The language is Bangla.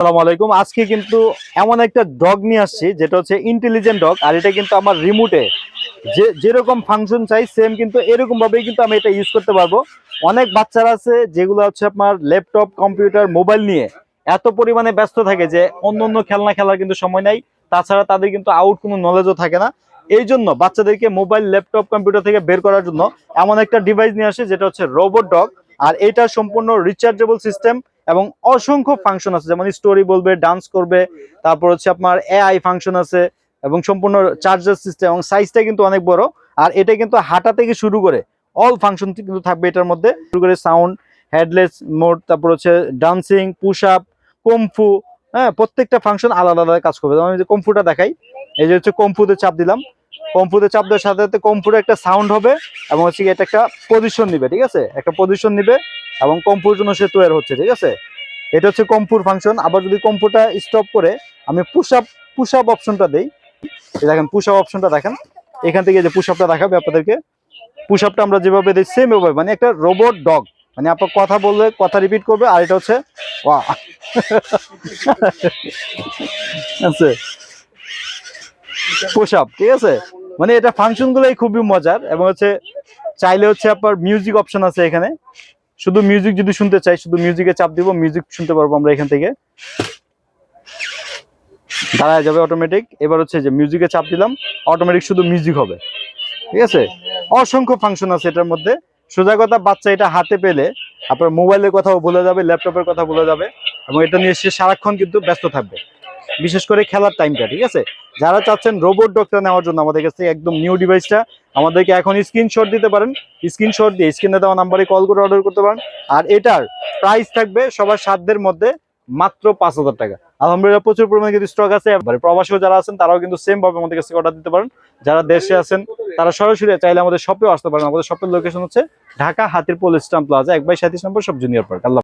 আসসালামু আলাইকুম। আজকে কিন্তু এমন একটা ডগ নিয়ে আসছি যেটা হচ্ছে ইন্টেলিজেন্ট ডগ। আর এটা কিন্তু আমার রিমোটে যেরকম ফাংশন চাই সেম কিন্তু এরকম ভাবেই কিন্তু আমি এটা ইউজ করতে পারবো। অনেক বাচ্চারা আছে যেগুলো হচ্ছে আপনার ল্যাপটপ কম্পিউটার মোবাইল নিয়ে এত পরিমাণে ব্যস্ত থাকে যে অন্য অন্য খেলনা খেলার কিন্তু সময় নাই। তাছাড়া তাদের কিন্তু আউট কোনো নলেজও থাকে না। এই জন্য বাচ্চাদেরকে মোবাইল ল্যাপটপ কম্পিউটার থেকে বের করার জন্য এমন একটা ডিভাইস নিয়ে আসে যেটা হচ্ছে রোবট ডগ। আর এটা সম্পূর্ণ রিচার্জেবল সিস্টেম এবং অসংখ্য ফাংশন আছে, যেমন স্টোরি বলবে, ডান্স করবে, তারপর হচ্ছে আপনার এআই ফাংশন আছে এবং সম্পূর্ণ চার্জার সিস্টেম এবং সাইজটা কিন্তু অনেক বড়। আর এটা কিন্তু হাঁটা থেকে শুরু করে অল ফাংশন কিন্তু থাকবে এটার মধ্যে, শুরু করে সাউন্ড, হেডলেস মোড, তারপর হচ্ছে ডান্সিং, পুশ আপ, কমফু। হ্যাঁ, প্রত্যেকটা ফাংশন আলাদা আলাদা কাজ করবে। যেমন আমি যে কমফুটা দেখাই, এই যে হচ্ছে কমফুতে চাপ দিলাম, কমফুতে চাপ দেওয়ার সাথে সাথে কমফুর একটা সাউন্ড হবে এবং হচ্ছে এটা একটা পজিশন নিবে, ঠিক আছে, একটা পজিশন নিবে এবং কমফুর জন্য সে তৈরি হচ্ছে, ঠিক আছে। এটা হচ্ছে কমফুর ফাংশন। আবার যদি কমফুটা স্টপ করে আমি পুশ আপ অপশনটা দেই, দেখেন পুশ আপ অপশনটা দেখেন, এখান থেকে যে পুশ আপটা দেখাবে আপনাদেরকে। পুশ আপটা আমরা যেভাবে দিই সেম ভাবে, মানে একটা রোবট ডগ, মানে আপনার কথা বললে কথা রিপিট করবে। আর এটা হচ্ছে ওয়াও আছে পুশ আপ, ঠিক আছে। মানে এটা ফাংশন গুলোই খুবই মজার এবং হচ্ছে চাইলে হচ্ছে আপনার মিউজিক অপশন আছে এখানে। শুধু মিউজিক যদি শুনতে চাই, শুধু মিউজিকে চাপ দিব, মিউজিক শুনতে পারবো আমরা এখান থেকে, দাঁড়ায় যাবে অটোমেটিক। এবার হচ্ছে যে মিউজিকে চাপ দিলাম, অটোমেটিক শুধু মিউজিক হবে, ঠিক আছে। অসংখ্য ফাংশন আছে এটার মধ্যে। সোজা কথা, বাচ্চা এটা হাতে পেলে আপনার মোবাইলের কথাও ভুলে যাবে, ল্যাপটপের কথা ভুলে যাবে এবং এটা নিয়ে সে সারাক্ষণ কিন্তু ব্যস্ত থাকবে, বিশেষ করে খেলার টাইমটা, ঠিক আছে। যারা চাচ্ছেন রোবট ডগটা নেওয়ার জন্য আমাদের কাছে একদম নিউ ডিভাইসটা, আমাদেরকে এখন স্ক্রিনশট দিতে পারেন। স্ক্রিনশট দিয়ে স্ক্রিনে দেওয়া নাম্বারে কল করে অর্ডার করতে পারেন। আর এটার প্রাইস থাকবে সবার সাধ্যের মধ্যে, মাত্র 5,000 টাকা। আলহামদুলিল্লাহ প্রচুর পরিমাণে কিন্তু স্টক আছে। প্রবাসীও যারা আছেন তারাও কিন্তু সেম ভাবে আমাদের কাছে অর্ডার দিতে পারেন। যারা দেশে আছেন তারা সরাসরি চাইলে আমাদের শপেও আসতে পারেন। আমাদের শপের লোকেশন হচ্ছে ঢাকা হাতিরপুল ইস্টার্ন প্লাজা 1/37 নম্বর, সব জুনিয়র পার্ক। আল্লাহ।